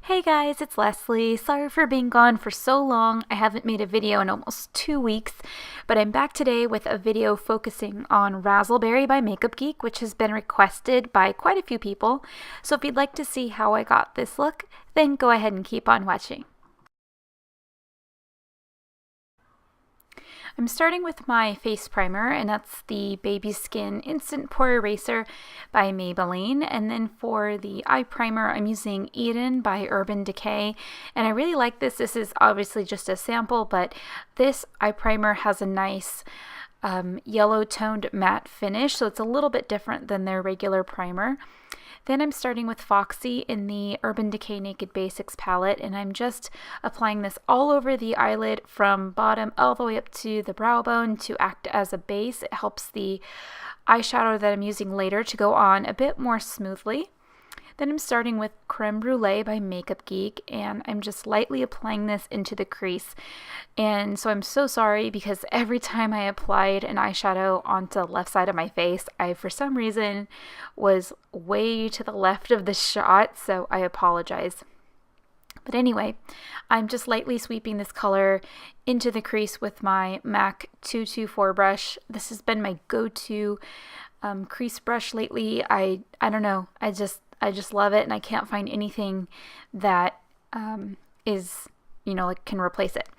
Hey guys, it's Leslie. Sorry for being gone for so long. I haven't made a video in almost 2 weeks, but I'm back today with a video focusing on Razzleberry by Makeup Geek, which has been requested by quite a few people. So if you'd like to see how I got this look, then go ahead and keep on watching. I'm starting with my face primer, and that's the Baby Skin Instant Pore Eraser by Maybelline. And then for the eye primer, I'm using Eden by Urban Decay. And I really like this. This is obviously just a sample, but this eye primer has a nice yellow toned matte finish, so it's a little bit different than their regular primer. Then I'm starting with Foxy in the Urban Decay Naked Basics palette, and I'm just applying this all over the eyelid from bottom all the way up to the brow bone to act as a base. It helps the eyeshadow that I'm using later to go on a bit more smoothly. Then I'm starting with Creme Brulee by Makeup Geek, and I'm just lightly applying this into the crease. And so I'm so sorry because every time I applied an eyeshadow onto the left side of my face, I, for some reason, was way to the left of the shot, so I apologize. But anyway, I'm just lightly sweeping this color into the crease with my MAC 224 brush. This has been my go-to crease brush lately. I don't know, I just love it, and I can't find anything that is, like can replace it.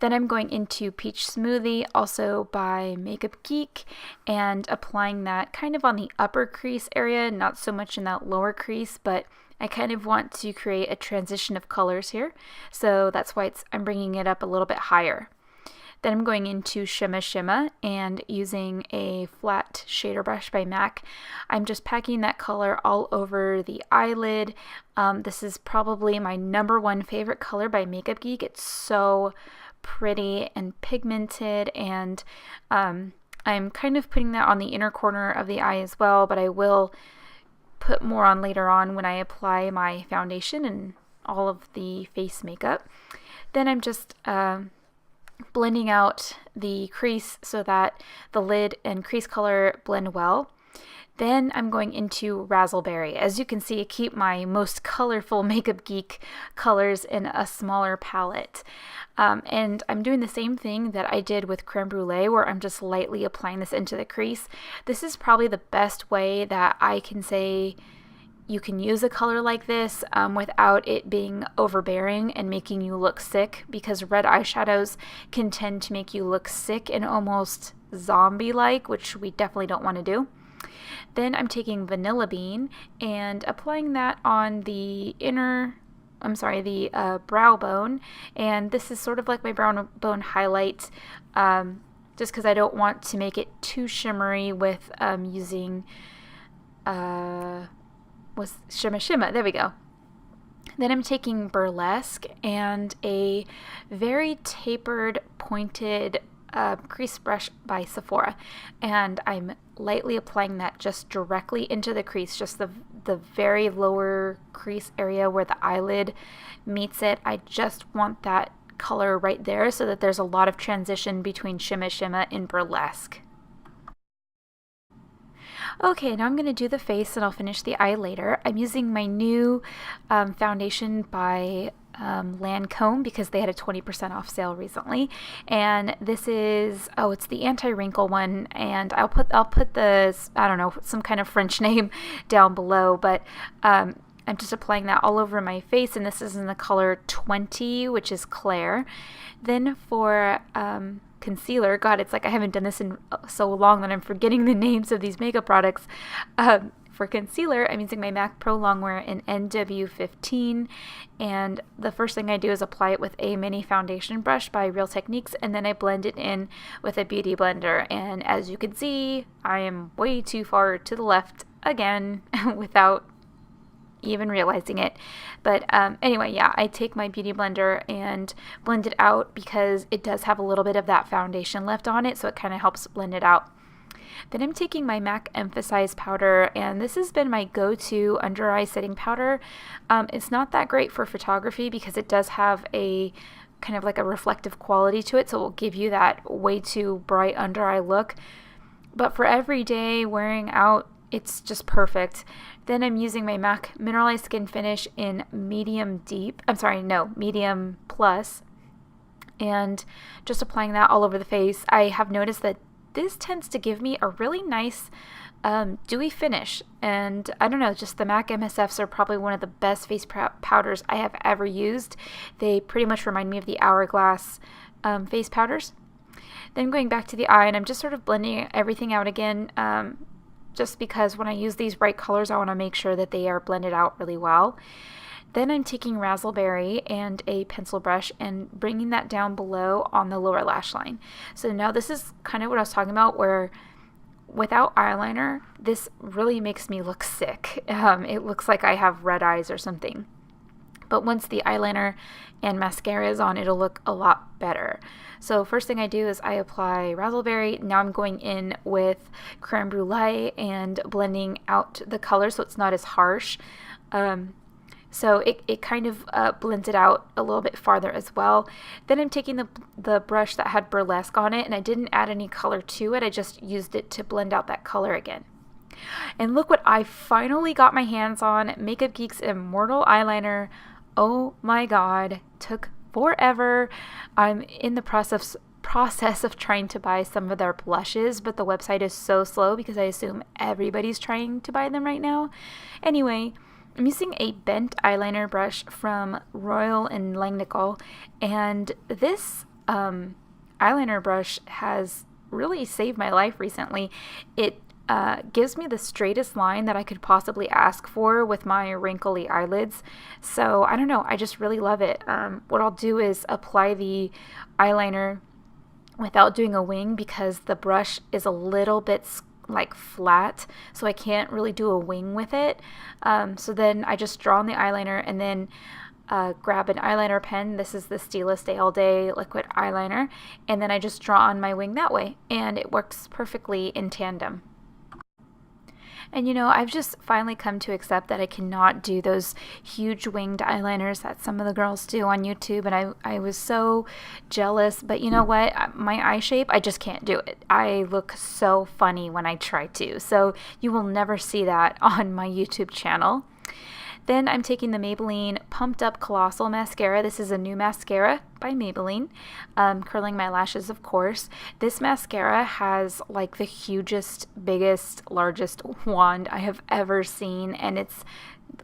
Then I'm going into Peach Smoothie, also by Makeup Geek, and applying that kind of on the upper crease area, not so much in that lower crease, but I kind of want to create a transition of colors here, so that's why I'm bringing it up a little bit higher. Then I'm going into Shimma Shimma and using a flat shader brush by MAC. I'm just packing that color all over the eyelid. This is probably my #1 favorite color by Makeup Geek. It's so pretty and pigmented, and I'm kind of putting that on the inner corner of the eye as well, but I will put more on later on when I apply my foundation and all of the face makeup. Then I'm just blending out the crease so that the lid and crease color blend well. Then I'm going into Razzleberry. As you can see, I keep my most colorful Makeup Geek colors in a smaller palette. And I'm doing the same thing that I did with Creme Brulee, where I'm just lightly applying this into the crease. This is probably the best way that I can say you can use a color like this without it being overbearing and making you look sick, because red eyeshadows can tend to make you look sick and almost zombie-like, which we definitely don't want to do. Then I'm taking Vanilla Bean and applying that on the brow bone, and this is sort of like my brow bone highlight, just because I don't want to make it too shimmery with using was Shimma Shimma. There we go. Then I'm taking Burlesque and a very tapered, pointed crease brush by Sephora, and I'm lightly applying that just directly into the crease, just the very lower crease area where the eyelid meets it. I just want that color right there so that there's a lot of transition between Shimma Shimma and Burlesque. Okay, now I'm going to do the face and I'll finish the eye later. I'm using my new foundation by Lancome because they had a 20% off sale recently, and this is it's the anti-wrinkle one, and I'll put the I don't know, some kind of French name down below, but I'm just applying that all over my face, and this is in the color 20, which is Claire. Then for concealer, God, it's like I haven't done this in so long that I'm forgetting the names of these makeup products. For concealer, I'm using my MAC Pro Longwear in NW15, and the first thing I do is apply it with a mini foundation brush by Real Techniques, and then I blend it in with a beauty blender. And as you can see, I am way too far to the left again without even realizing it. But anyway, yeah, I take my beauty blender and blend it out because it does have a little bit of that foundation left on it, so it kind of helps blend it out. Then I'm taking my MAC Emphasize powder, and this has been my go-to under eye setting powder. It's not that great for photography because it does have a kind of like a reflective quality to it, so it will give you that way too bright under eye look. But for every day wearing out it's just perfect. Then I'm using my MAC Mineralized Skin Finish in medium plus, and just applying that all over the face. I have noticed that this tends to give me a really nice dewy finish, and I don't know, just the MAC MSFs are probably one of the best face powders I have ever used. They pretty much remind me of the Hourglass face powders. Then going back to the eye, and I'm just sort of blending everything out again, just because when I use these bright colors, I want to make sure that they are blended out really well. Then I'm taking Razzleberry and a pencil brush and bringing that down below on the lower lash line. So now this is kind of what I was talking about, where without eyeliner, this really makes me look sick. It looks like I have red eyes or something. But once the eyeliner and mascara is on, it'll look a lot better. So first thing I do is I apply Razzleberry. Now I'm going in with Creme Brulee and blending out the color so it's not as harsh. So it kind of blends it out a little bit farther as well. Then I'm taking the brush that had Burlesque on it, and I didn't add any color to it. I just used it to blend out that color again. And look what I finally got my hands on, Makeup Geek's Immortal Eyeliner. Oh my god, took forever. I'm in the process of trying to buy some of their blushes, but the website is so slow because I assume everybody's trying to buy them right now. Anyway, I'm using a bent eyeliner brush from Royal and Langnickel, and this eyeliner brush has really saved my life recently. It gives me the straightest line that I could possibly ask for with my wrinkly eyelids. So I don't know, I just really love it. What I'll do is apply the eyeliner without doing a wing because the brush is a little bit like flat, so I can't really do a wing with it. So then I just draw on the eyeliner and then grab an eyeliner pen. This is the Stila Stay All Day liquid eyeliner, and then I just draw on my wing that way, and it works perfectly in tandem. And you know, I've just finally come to accept that I cannot do those huge winged eyeliners that some of the girls do on YouTube, and I was so jealous, but you know what? My eye shape, I just can't do it. I look so funny when I try to, so you will never see that on my YouTube channel. Then I'm taking the Maybelline Pumped Up Colossal Mascara. This is a new mascara by Maybelline. Curling my lashes, of course. This mascara has like the hugest, biggest, largest wand I have ever seen. And it's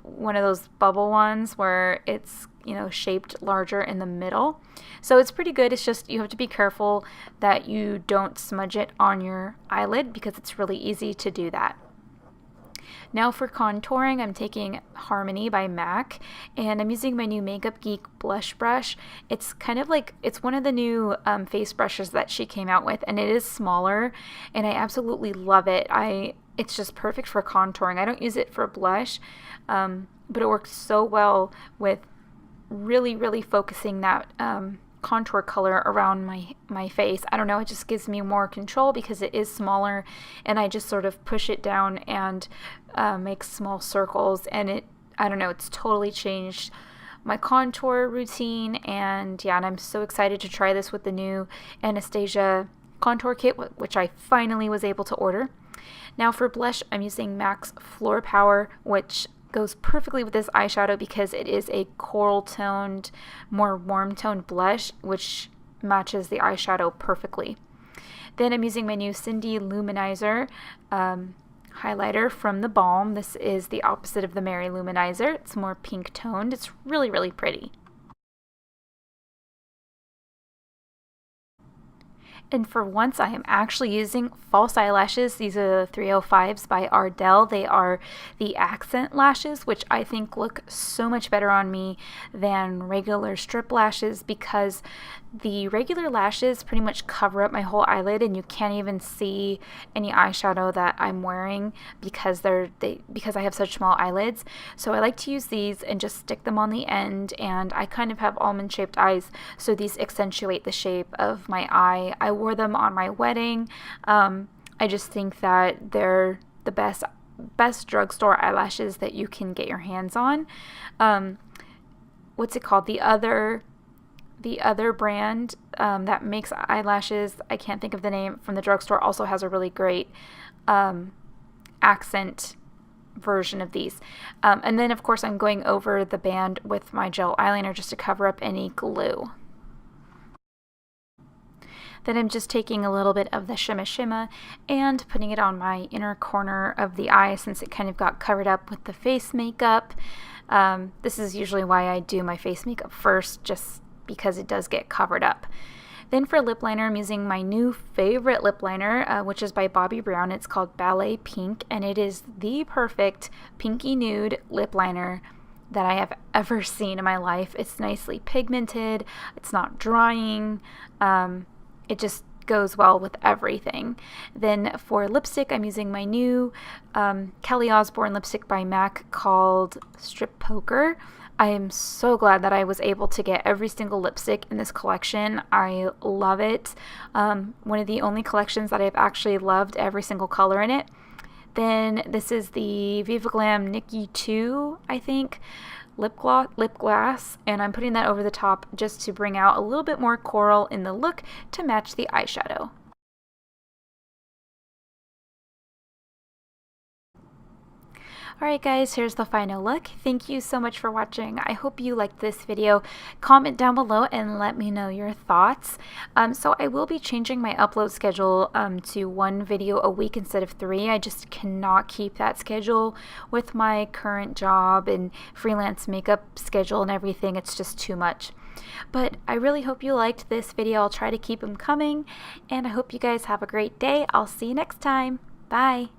one of those bubble ones where it's, you know, shaped larger in the middle. So it's pretty good. It's just you have to be careful that you don't smudge it on your eyelid because it's really easy to do that. Now for contouring, I'm taking Harmony by MAC, and I'm using my new Makeup Geek blush brush. It's kind of like, it's one of the new face brushes that she came out with, and it is smaller, and I absolutely love it. It's just perfect for contouring. I don't use it for blush, but it works so well with really, really focusing that contour color around my face. I don't know, it just gives me more control because it is smaller, and I just sort of push it down and make small circles, and I don't know, it's totally changed my contour routine. And yeah, and I'm so excited to try this with the new Anastasia contour kit, which I finally was able to order. Now for blush, I'm using MAC's Floor Power, which goes perfectly with this eyeshadow because it is a coral toned, more warm toned blush, which matches the eyeshadow perfectly. Then I'm using my new Cindy Luminizer highlighter from the Balm. This is the opposite of the Mary Luminizer. It's more pink toned. It's really, really pretty. And for once, I am actually using false eyelashes. These are the 305s by Ardell. They are the accent lashes, which I think look so much better on me than regular strip lashes because the regular lashes pretty much cover up my whole eyelid and you can't even see any eyeshadow that I'm wearing because because I have such small eyelids. So I like to use these and just stick them on the end, and I kind of have almond shaped eyes, so these accentuate the shape of my eye. I wore them on my wedding. I just think that they're the best drugstore eyelashes that you can get your hands on. What's it called? The other brand that makes eyelashes, I can't think of the name, from the drugstore also has a really great accent version of these. And then of course I'm going over the band with my gel eyeliner just to cover up any glue. Then I'm just taking a little bit of the Shimma Shimma and putting it on my inner corner of the eye since it kind of got covered up with the face makeup. This is usually why I do my face makeup first, just because it does get covered up. Then for lip liner, I'm using my new favorite lip liner, which is by Bobbi Brown. It's called Ballet Pink, and it is the perfect pinky nude lip liner that I have ever seen in my life. It's nicely pigmented, it's not drying, it just goes well with everything. Then for lipstick, I'm using my new Kelly Osbourne lipstick by MAC called Strip Poker. I am so glad that I was able to get every single lipstick in this collection. I love it. One of the only collections that I've actually loved every single color in it. Then this is the Viva Glam Nikki 2, I think, lip glass, and I'm putting that over the top just to bring out a little bit more coral in the look to match the eyeshadow. Alright guys, here's the final look. Thank you so much for watching. I hope you liked this video. Comment down below and let me know your thoughts. So I will be changing my upload schedule to 1 video a week instead of 3. I just cannot keep that schedule with my current job and freelance makeup schedule and everything. It's just too much. But I really hope you liked this video. I'll try to keep them coming, and I hope you guys have a great day. I'll see you next time. Bye!